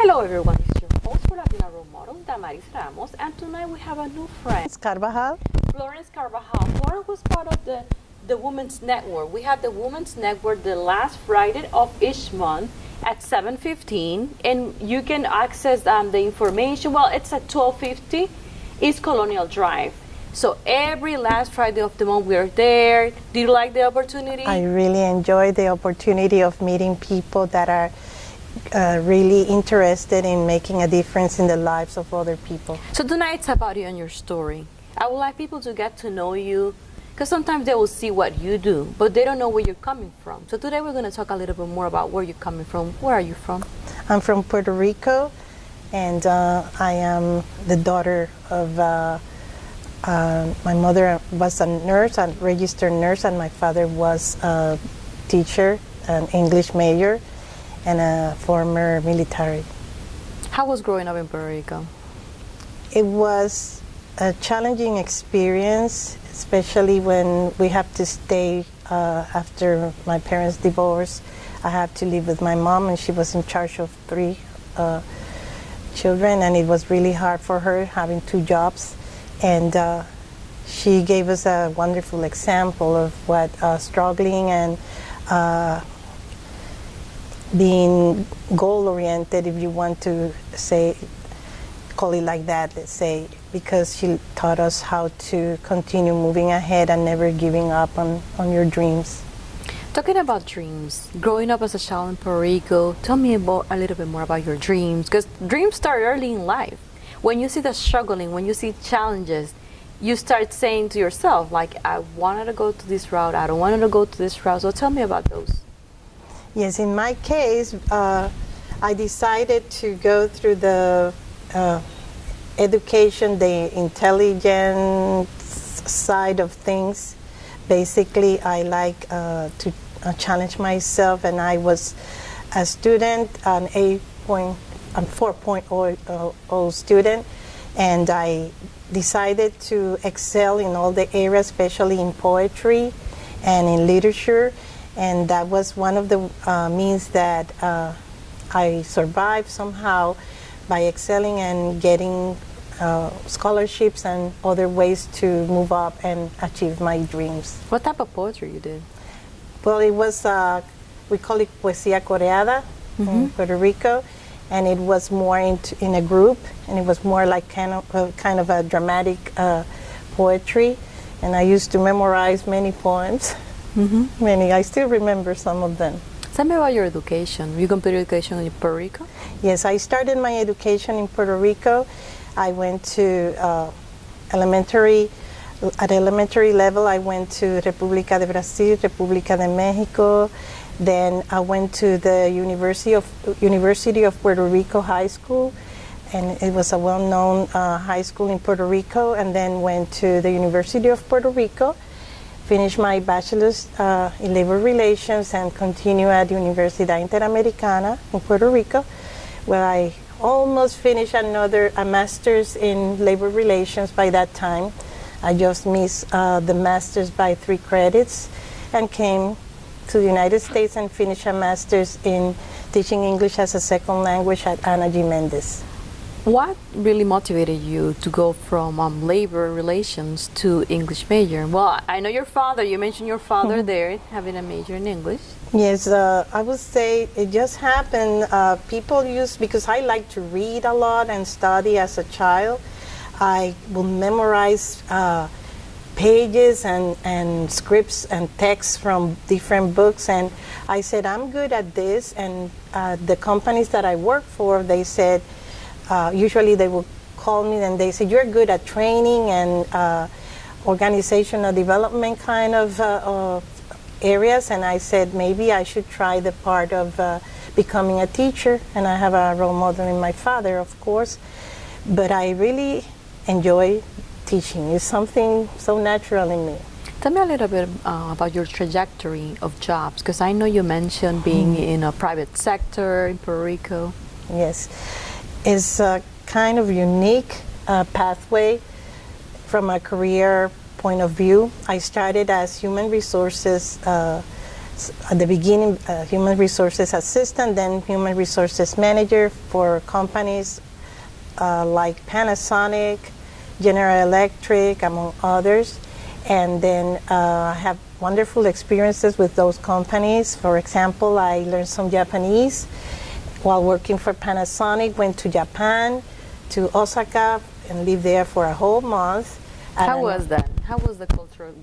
Hello everyone, it's your host for Latina role model, Damaris Ramos, and tonight we have a new friend, Carvajal. Florence. Florence was part of the Women's Network. We have the Women's Network the last Friday of each month at 7:15, and you can access the information. Well, it's at 12:50 East Colonial Drive. So every last Friday of the month we are there. Do you like the opportunity? I really enjoy the opportunity of meeting people that are really interested in making a difference in the lives of other people. So tonight it's about you and your story. I would like people to get to know you, because sometimes they will see what you do, but they don't know where you're coming from. So today we're going to talk a little bit more about where you're coming from. Where are you from? I'm from Puerto Rico, and I am the daughter of my mother was a nurse, a registered nurse, and my father was a teacher, an English major, and a former military. How was growing up in Puerto Rico? It was a challenging experience, especially when we have to stay after my parents' divorce. I had to live with my mom, and she was in charge of 3 children, and it was really hard for her having 2 jobs. And she gave us a wonderful example of what struggling and being goal-oriented, if you want to say, call it like that, let's say, because she taught us how to continue moving ahead and never giving up on your dreams. Talking about dreams, growing up as a child in Puerto Rico, tell me about a little bit more about your dreams, because dreams start early in life. When you see the struggling, when you see challenges, you start saying to yourself, like, I wanted to go to this route, I don't want to go to this route. So tell me about those. Yes, in my case, I decided to go through the education, the intelligence side of things. Basically, I like to challenge myself, and I was a student, an 4.0 student, and I decided to excel in all the areas, especially in poetry and in literature, and that was one of the means that I survived somehow by excelling and getting scholarships and other ways to move up and achieve my dreams. What type of poetry you did? Well, it was, we call it poesía coreada in Puerto Rico, and it was more in a group, and it was more like kind of a dramatic poetry, and I used to memorize many poems. Many. I still remember some of them. Tell me about your education. You completed education in Puerto Rico? Yes, I started my education in Puerto Rico. I went to elementary. At elementary level, I went to República de Brasil, República de Mexico. Then I went to the University of Puerto Rico High School, and it was a well-known high school in Puerto Rico. And then went to the University of Puerto Rico, finished my bachelor's in labor relations, and continue at Universidad Interamericana in Puerto Rico, where I almost finished a master's in labor relations by that time. I just missed the master's by 3 credits and came to the United States and finished a master's in teaching English as a second language at Ana G. Mendez. What really motivated you to go from labor relations to English major? Well, I know your father, you mentioned your father there having a major in English. Yes, I would say it just happened. Because I like to read a lot and study as a child, I will memorize pages and scripts and texts from different books, and I said, I'm good at this, and the companies that I work for, they said, usually they will call me and they say, you're good at training and organizational development kind of areas, and I said maybe I should try the part of becoming a teacher, and I have a role model in my father, of course, but I really enjoy teaching. It's something so natural in me. Tell me a little bit about your trajectory of jobs, because I know you mentioned being in a private sector in Puerto Rico. Yes. It's a kind of unique pathway from a career point of view. I started as human resources At the beginning, human resources assistant, then human resources manager for companies like Panasonic, General Electric, among others. And then I have wonderful experiences with those companies. For example, I learned some Japanese while working for Panasonic, went to Japan, to Osaka, and lived there for a whole month. How was that? How was the cultural,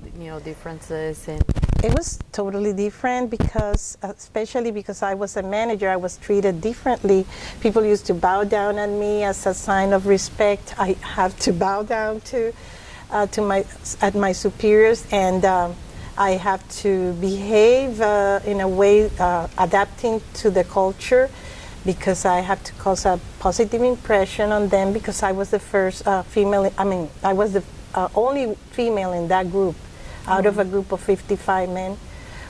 differences? And It was totally different because, especially because I was a manager, I was treated differently. People used to bow down at me as a sign of respect. I have to bow down to my superiors, and I have to behave in a way adapting to the culture, because I have to cause a positive impression on them, because I was the first female. I was the only female in that group. Out of a group of 55 men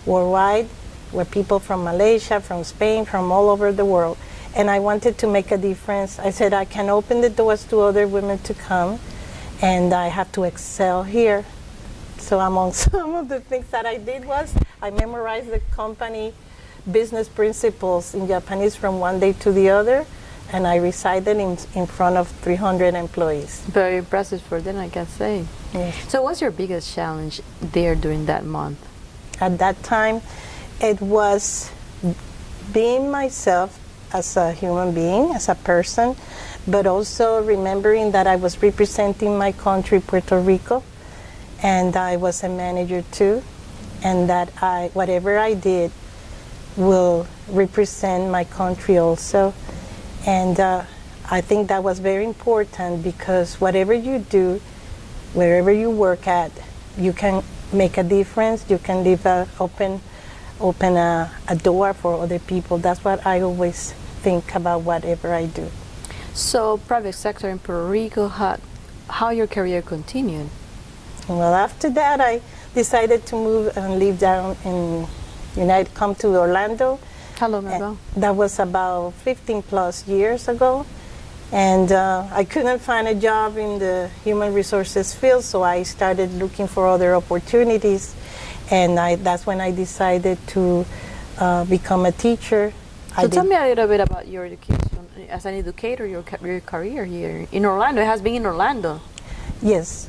worldwide, were people from Malaysia, from Spain, from all over the world. And I wanted to make a difference. I said I can open the doors to other women to come, and I have to excel here. So among some of the things that I did was I memorized the company business principles in Japanese from one day to the other, and I recited in front of 300 employees. very impressive for them, I can say. Yes. So what's your biggest challenge there during that month? At that time, it was being myself as a human being, as a person, but also remembering that I was representing my country, Puerto Rico, and I was a manager too, and that whatever I did will represent my country also. And I think that was very important, because whatever you do, wherever you work at, you can make a difference. You can leave open a door for other people. That's what I always think about whatever I do. So private sector in Puerto Rico, how your career continued? Well, after that, I decided to move and live down in come to Orlando. How long ago? That was about 15 plus years ago. And I couldn't find a job in the human resources field, so I started looking for other opportunities. And that's when I decided to become a teacher. So tell me a little bit about your education as an educator, your career here in Orlando. It has been in Orlando. Yes.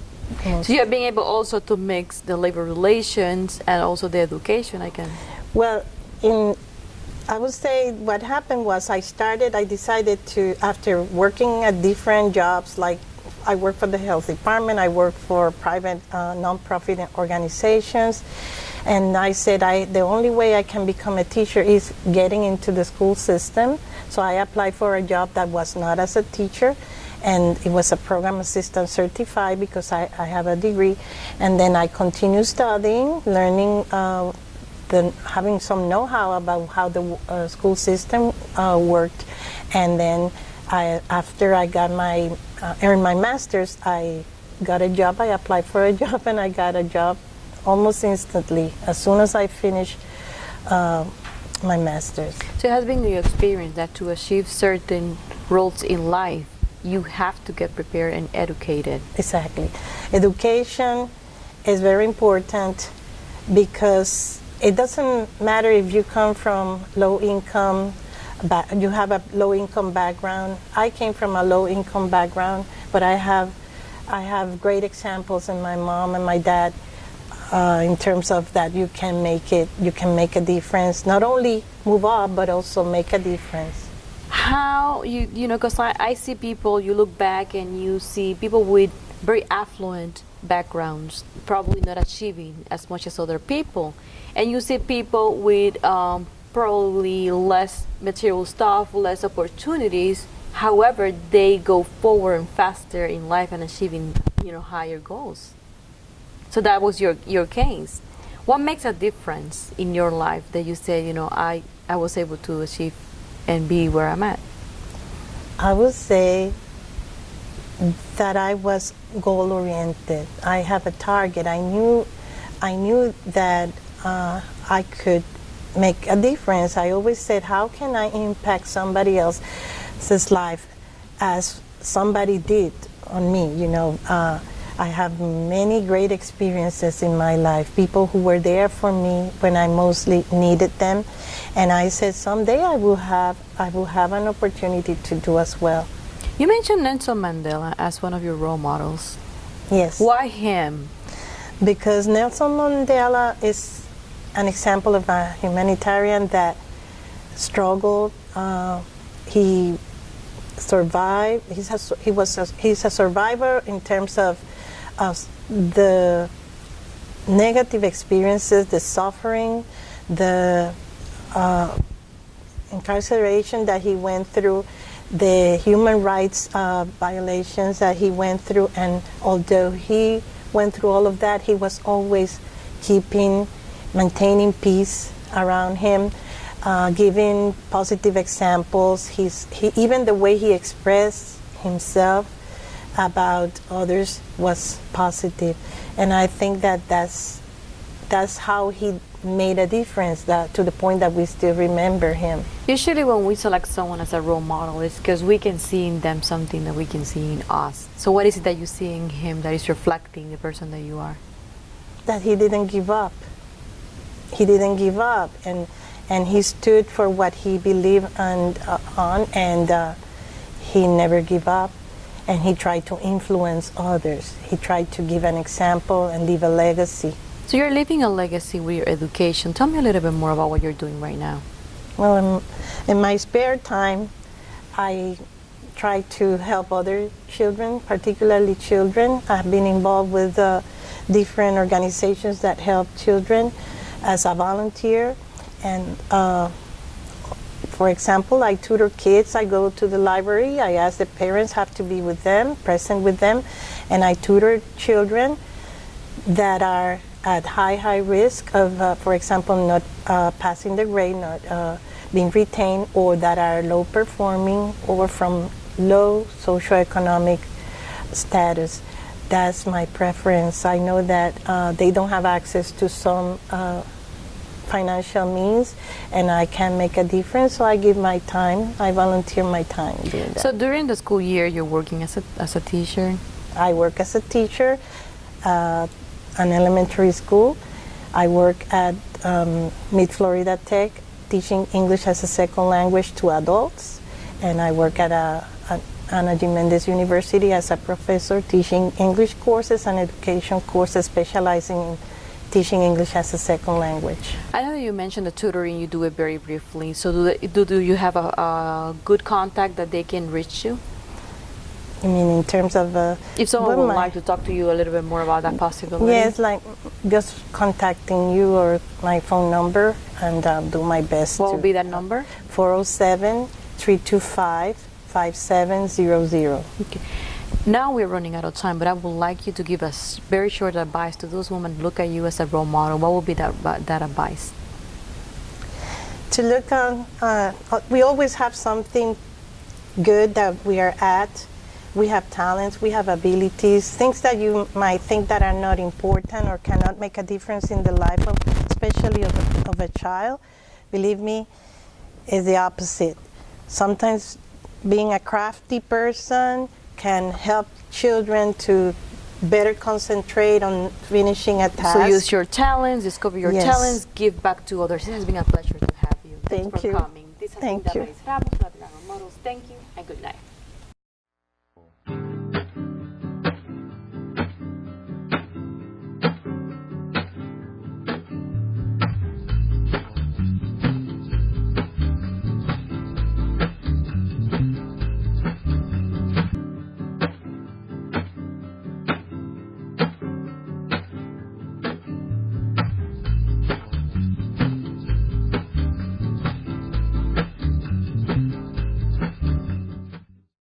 So you have been able also to mix the labor relations and also the education, I can. Well, I would say what happened was I decided to, after working at different jobs, like I worked for the health department, I worked for private non-profit organizations, and I said the only way I can become a teacher is getting into the school system. So I applied for a job that was not as a teacher, and it was a program assistant certified, because I have a degree. And then I continued studying, learning, having some know-how about how the school system worked. And then after I got earned my master's, I got a job. I applied for a job, and I got a job almost instantly as soon as I finished my master's. So it has been your experience that to achieve certain roles in life, you have to get prepared and educated. Exactly. Education is very important, because it doesn't matter if you come from low income, you have a low income background. I came from a low income background, but I have great examples in my mom and my dad in terms of that you can make a difference. Not only move up, but also make a difference. How because I see people, you look back and you see people with very affluent backgrounds, probably not achieving as much as other people. And you see people with probably less material stuff, less opportunities. However, they go forward and faster in life and achieving, higher goals. So that was your case. What makes a difference in your life that you say, I was able to achieve and be where I'm at? I would say that I was goal-oriented. I have a target. I knew that I could make a difference. I always said, how can I impact somebody else's life as somebody did on me? I have many great experiences in my life, people who were there for me when I mostly needed them. And I said, someday I will have an opportunity to do as well. You mentioned Nelson Mandela as one of your role models. Yes. Why him? Because Nelson Mandela is an example of a humanitarian that struggled. He survived. He's a survivor in terms of the negative experiences, the suffering, the incarceration that he went through, the human rights violations that he went through. And although he went through all of that, he was always maintaining peace around him, giving positive examples. Even the way he expressed himself about others was positive. And I think that's how he made a difference, to the point that we still remember him. Usually when we select someone as a role model, it's because we can see in them something that we can see in us. So what is it that you see in him that is reflecting the person that you are? That he didn't give up. He didn't give up, and he stood for what he believed on, and he never gave up, and he tried to influence others. He tried to give an example and leave a legacy. So you're leaving a legacy with your education. Tell me a little bit more about what you're doing right now. Well, in my spare time, I try to help other children, particularly children. I've been involved with different organizations that help children as a volunteer. And for example, I tutor kids. I go to the library. I ask the parents have to be with them, present with them, and I tutor children that are at high risk of, for example, not passing the grade, not being retained, or that are low performing or from low socioeconomic status. That's my preference. I know that they don't have access to some financial means, and I can make a difference, so I give my time. I volunteer my time doing that. So during the school year, you're working as a teacher? I work as a teacher at an elementary school. I work at Mid-Florida Tech, teaching English as a second language to adults, and I work at Ana Jimenez University as a professor teaching English courses and education courses specializing in teaching English as a second language. I know that you mentioned the tutoring, you do it very briefly. So do you have a good contact that they can reach you? I mean, in terms of... if someone would like to talk to you a little bit more about that possibility? Yes, like just contacting you or my phone number, and do my best. What would be that number? 407-325-5700. Okay. Now we're running out of time, but I would like you to give us very short advice to those women who look at you as a role model. What would be that advice? To look on, we always have something good that we are at. We have talents, we have abilities, things that you might think that are not important or cannot make a difference in the life of, especially of a child. Believe me, is the opposite. Sometimes being a crafty person can help children to better concentrate on finishing a task. So use your talents, discover your talents, give back to others. It has been a pleasure to have you. Thanks for coming. This has been Damaris Ramos, Latina Models. Thank you and good night.